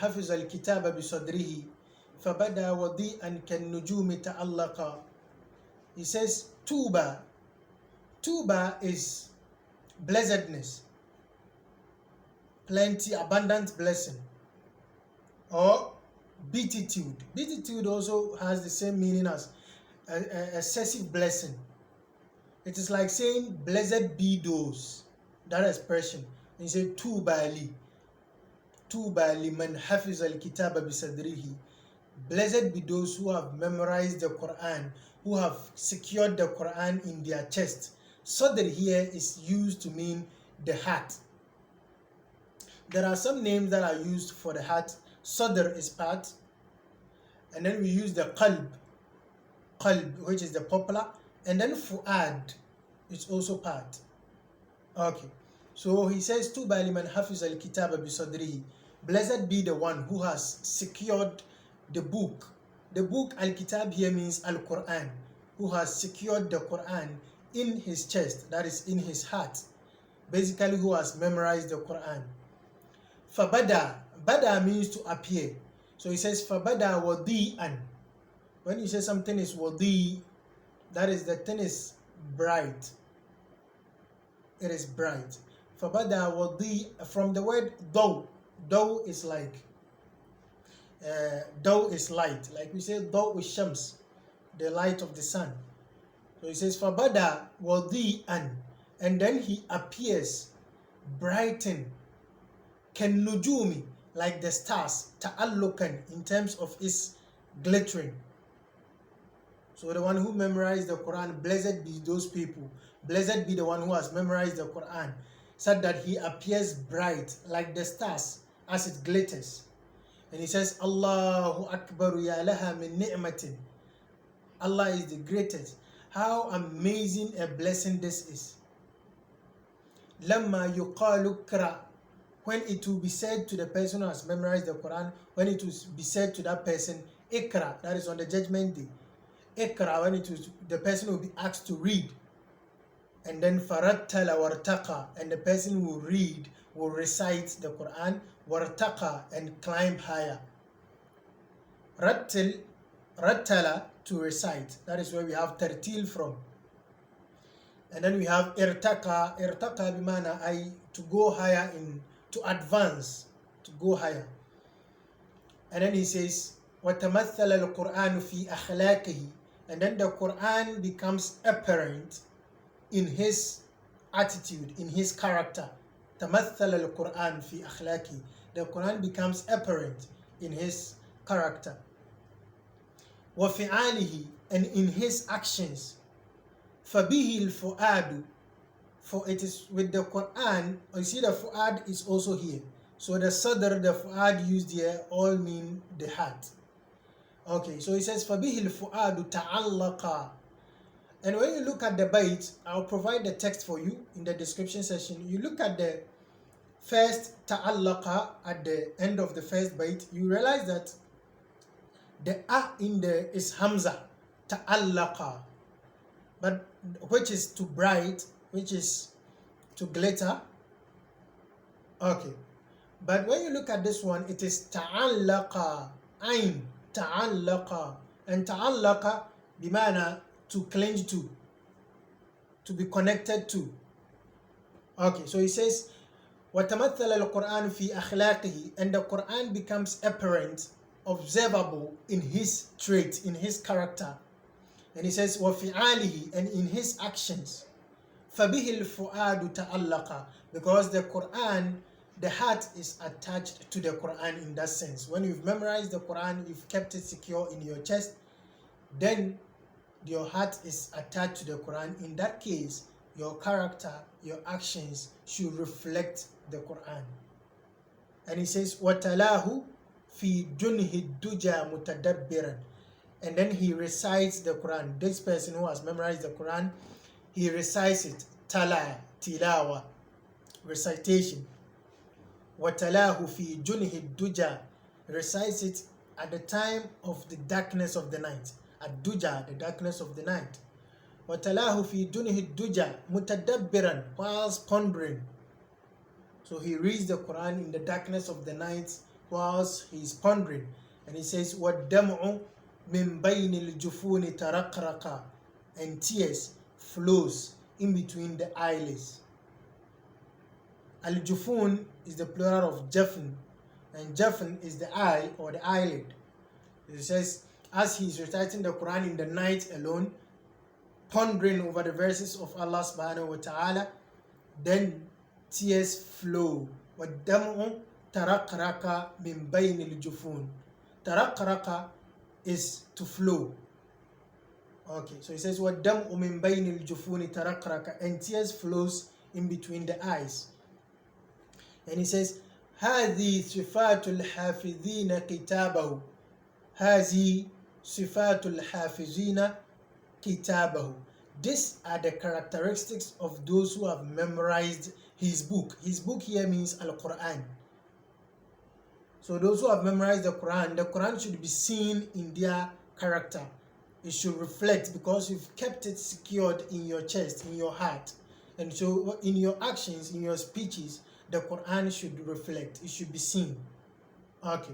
حفظ الكتاب بصدره فبدى وضيئا كالنجوم تألقا. He says طوبى. طوبى is blessedness, plenty, abundant blessing, or beatitude. Beatitude also has the same meaning as excessive blessing. It is like saying blessed be those, that expression. You say طوبى لي, طوبى لمن حفظ الكتاب بصدره. Blessed be those who have memorized the Quran, who have secured the Quran in their chest. Sadr here is used to mean the heart. There are some names that are used for the heart. Sadr is part, and then we use the qalb, which is the popular, and then fu'ad is also part. Okay, so he says طوبى لمن حفظ الكتاب بصدره. Blessed be the one who has secured the book. The book al-kitab here means al-Quran, who has secured the Quran in his chest, that is in his heart, basically who has memorized the Quran. Fabedى, bada means to appear. So he says fabedى wadi'an. When you say something is wadi, that is the thing is bright. It is bright. Fabedى wadi, from the word daw. Daw is like daw is light, like we say daw is shams, the light of the sun. So he says fabedى wadi'an, and then he appears brighten, كالنجوم, like the stars, تألقا, in terms of its glittering. So the one who memorized the Quran, blessed be those people, blessed be the one who has memorized the Quran, said that he appears bright like the stars as it glitters. And he says, Allahu Akbar yalaha min ni'matin. Allah is the greatest. How amazing a blessing this is. Lamma yuqalu اقرأ, when it will be said to the person who has memorized the Quran, when it will be said to that person, اقرأ, that is on the judgment day. اقرأ, when the person will be asked to read. And then فرتل وارتقى, and the person will read, will recite the Quran, وارتقى, and climb higher. رتل, to recite, that is where we have ترتيل from. And then we have ارتقى bimana ay, to go higher, to advance, to go higher. And then he says وتمثل القرآن في أخلاقه, and then the Quran becomes apparent in his attitude, in his character. تمثل القرآن في أخلاقه, the Quran becomes apparent in his character. وفعاله, and in his actions. فبه الفؤاد, for it is with the Quran. You see the Fuad is also here. So the Sadr, the Fuad used here all mean the heart. Okay, so he says فبه الفؤاد تعلقا. And when you look at the bait, I'll provide the text for you in the description section. You look at the first ta'alqa at the end of the first bait, you realize that the a in there is hamza, ta'alqa, but which is to bright, which is to glitter. Okay, but when you look at this one, it is ta'allaqa, ain, ta'allaqa, and ta'allaqa bimana to cling to be connected to. Okay, so he says وتمثل القرآن في أخلاقه, and the Quran becomes apparent, observable in his trait, in his character. And he says وفعاله, and in his actions. فبه الفؤاد تألقا, because the Quran, the heart is attached to the Quran in that sense. When you've memorized the Quran, you've kept it secure in your chest, then your heart is attached to the Quran. In that case, your character, your actions should reflect the Quran. And he says, وتلاه في جنه الدجى متدبرا, and then he recites the Quran. This person who has memorized the Quran, he recites it. Tala, tilawa, recitation. وتلاه في جنه الدجى, recites it at the time of the darkness of the night. Ad-dujى, the darkness of the night. وتلاه في جنه الدجى متدبرا, whilst pondering. So he reads the Quran in the darkness of the night whilst he is pondering. And he says, وَالدَّمْعُ مِنْ بَيْنِ الْجُفُونِ تَرقرق, and tears flows in between the eyelids. Al-Jufun is the plural of Jafn, and Jafn is the eye or the eyelid. It says, as he is reciting the Quran in the night alone, pondering over the verses of Allah subhanahu wa ta'ala, then tears flow. وَالدَّمْعُ تَرَقْرَقَ مِنْ بَيْنِ الْجُفُونِ. تَرَقْرَقَ is to flow. Okay, so it says, وَالدَّمْعُ مِنْ بَيْنِ الْجُفُونِ تَرَقْرَقَ, and tears flows in between the eyes. And he says, هذه صفات الحافظين كتابه. هذه صفات الحافظين كتابه. These are the characteristics of those who have memorized his book. His book here means Al-Qur'an. So those who have memorized the Quran should be seen in their character. It should reflect, because you've kept it secured in your chest, in your heart. And so in your actions, in your speeches, the Quran should reflect. It should be seen. Okay.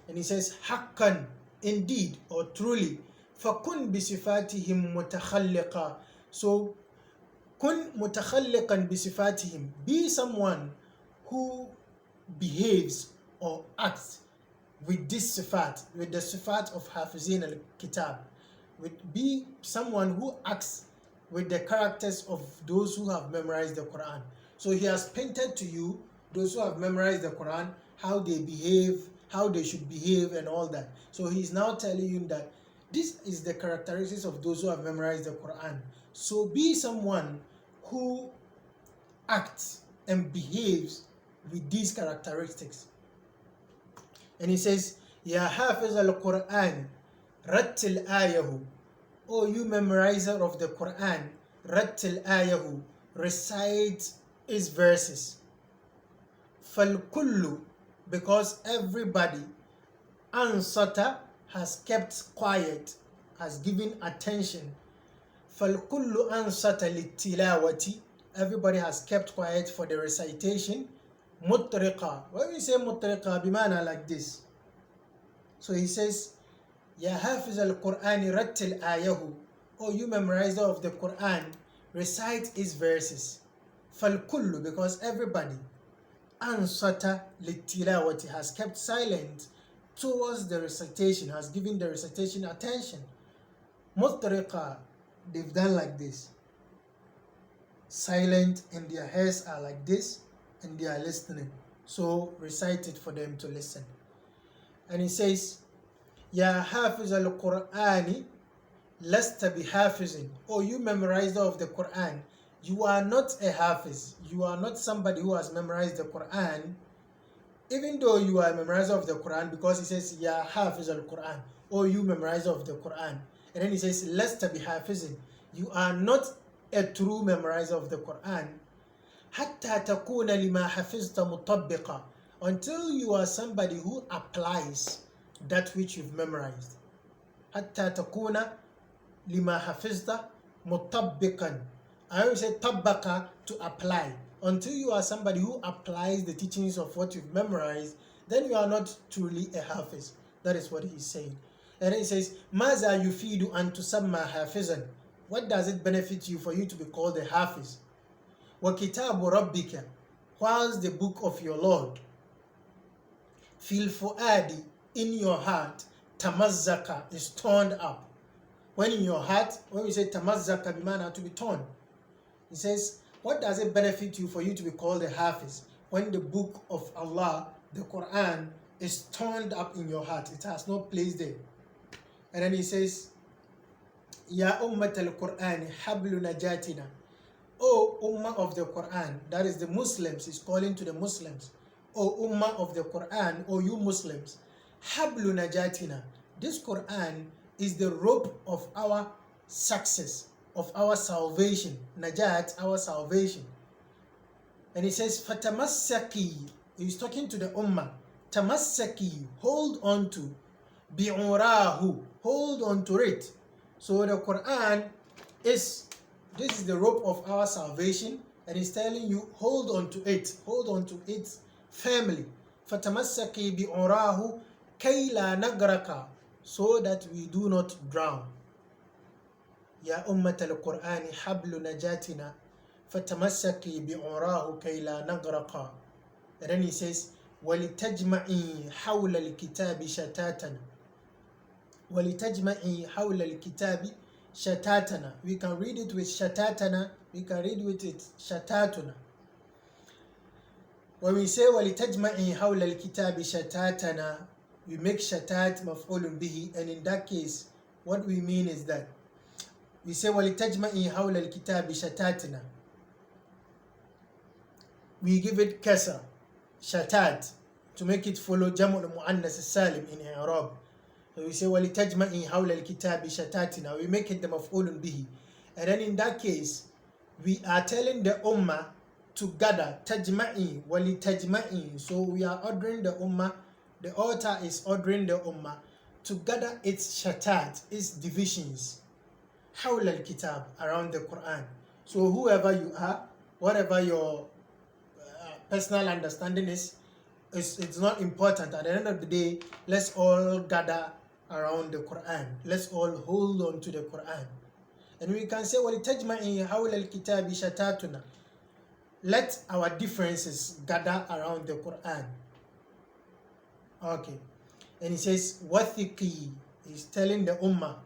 And he says, حقا, indeed or truly, فَكُنْ بِصِفَاتِهِمْ مُتَخَلِّقًا. So, كُنْ مُتَخَلِّقًا بِصِفَاتِهِمْ. Be someone who behaves or acts with this sifat, with the sifat of Hafizin al-Kitab. Be someone who acts with the characters of those who have memorized the Quran. So he has painted to you those who have memorized the Quran, how they behave, how they should behave and all that. So he's now telling you that this is the characteristics of those who have memorized the Quran. So be someone who acts and behaves with these characteristics. And he says, ياحافظ القرآن رتل آيه. Oh, you memorizer of the Quran, رتل آيه, recite its verses. فالكل, because everybody, ansata, has kept quiet, has given attention. فالكل ansata للتلاوة, everybody has kept quiet for the recitation. مترقى, when we say مترقى, بمعنى like this. So he says, ياحافظ القرآن رتل آيه. Oh, you memorizer of the Quran, recite its verses. فالكل, because everybody, ansata للتلاوة, has kept silent towards the recitation, has given the recitation attention. مترقى, they've done like this, silent, and their heads are like this, and they are listening. So recite it for them to listen. And he says, ياحافظ القرآن لست بحافظ. Oh, you memorizer of the Quran, you are not a hafiz. You are not somebody who has memorized the Quran, even though you are a memorizer of the Quran, because he says, ياحافظ القرآن. Oh, you memorizer of the Quran. And then he says, لست بحافظ. You are not a true memorizer of the Quran. حتى تكون لما حفظت مطبقا. Until you are somebody who applies that which you've memorized. حتى تكون لما حفظت مطبقا. I always say طبق, to apply. Until you are somebody who applies the teachings of what you've memorized, then you are not truly a hafiz. That is what he's saying. And then he says, ماذا يفيد أن تسمى حافظا. What does it benefit you for you to be called a hafiz? وكتاب ربك, whilst the book of your Lord, في الفؤاد, in your heart, تمزق, is torn up. When in your heart, when we say تمزق, بمعنى to be torn. He says, what does it benefit you for you to be called a hafiz when the book of Allah, the Quran, is torn up in your heart? It has no place there. And then he says, يا أمة القرآن حبل نجاتنا. O Ummah of the Quran, that is the Muslims, is calling to the Muslims. O Ummah of the Quran, O you Muslims, hablu najatina. This Quran is the rope of our success, of our salvation. Najat, our salvation. And he says, fatamassaki. He's talking to the Ummah. Tamassaki, hold on to. Bi'urahu, hold on to it. So the Quran is, this is the rope of our salvation, and he's telling you, hold on to it firmly. فتمسكي بعراه كي لا نغرق, so that we do not drown. يا أمة القرآن حبل نجاتنا فتمسكي بعراه كي لا نغرق. And then he says ولتجمعي حول الكتاب شتاتنا, ولتجمعي حول الكتاب شتاتنا. We can read it with shatatana, we can read with it shatatuna. When we say وَلِتَجْمَعِي حَوْلَ الْكِتَابِ شَتَاتَنَا, we make shatat مفعول به, and in that case what we mean is that we say وَلِتَجْمَعِي حَوْلَ الْكِتَابِ شَتَاتَنَا, we give it kasra, shatat, to make it follow jamu al-mu'annas salim in i'rab. So we say وَلِتَجْمَعِي حَوْلَ الْكِتَابِ شَتَاتَنَا, we make it the maf'ulun bihi, and then in that case we are telling the ummah to gather, tajma'i, wali tajma'i. So we are ordering the ummah, the author is ordering the ummah to gather its shatat, its divisions, حول الكتاب, around the Quran. So whoever you are, whatever your personal understanding is, it's not important. At the end of the day, let's all gather around the Quran. Let's all hold on to the Quran. And we can say وَلِتَجْمَعِي حَوْلَ الْكِتَابِ شَتَاتُنَا, let our differences gather around the Quran. Okay. And he says, Wathiqi, he's telling the Ummah,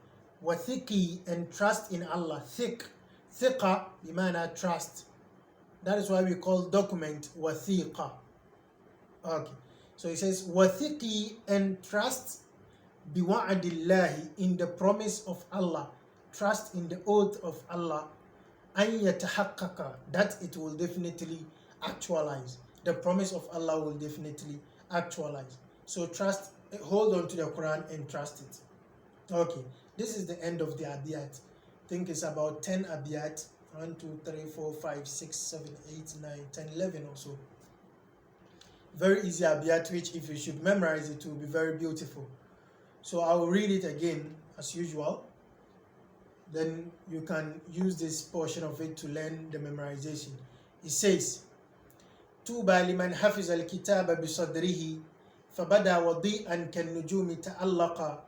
Wathiqi, and trust in Allah. Thiq, thiqa, bimana trust. That is why we call document wathiqa. Okay. So he says, Wathiqi, and trust biwa'adillahi, in the promise of Allah. Trust in the oath of Allah. أن يتحقق, that it will definitely actualize. The promise of Allah will definitely actualize. So trust, hold on to the Quran and trust it. Okay, this is the end of the abiyat. I think it's about 10 abiyat. 1, 2, 3, 4, 5, 6, 7, 8, 9, 10, 11 or so. Very easy abiyat, which if you should memorize it will be very beautiful. So I will read it again as usual. Then you can use this portion of it to learn the memorization. It says, طوبى لمن حفظ الكتاب بصدره فبدى وضيئا كالنجوم تألقا.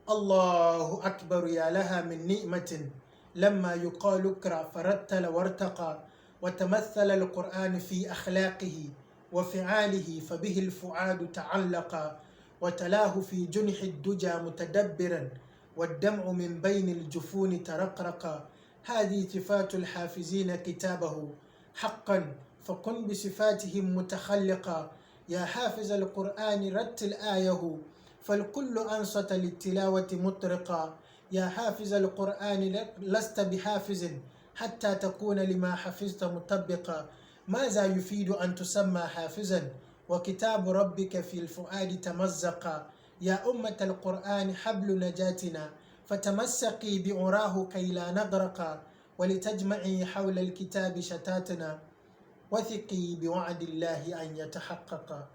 الله أكبر يا لها من نعمة لما يقال اقرأ فرتل وارتقى. وتمثل القرآن في أخلاقه وفعاله فبه الفؤاد تعلقا. وتلاه في جنح الدجى متدبرا والدمع من بين الجفون ترقرق. هذه صفات الحافظين كتابه حقا فكن بصفاتهم متخلقا. ياحافظ القرآن رتل آيه فالكل أنصت للتلاوة مطرقا. ياحافظ القرآن لست بحافظ حتى تكون لما حفظت مطبقا. ماذا يفيد أن تسمى حافظا وكتاب ربك في الفؤاد تمزقا. يا أمة القرآن حبل نجاتنا فتمسكي بعراه كي لا نغرق. ولتجمعي حول الكتاب شتاتنا وثقي بوعد الله أن يتحقق.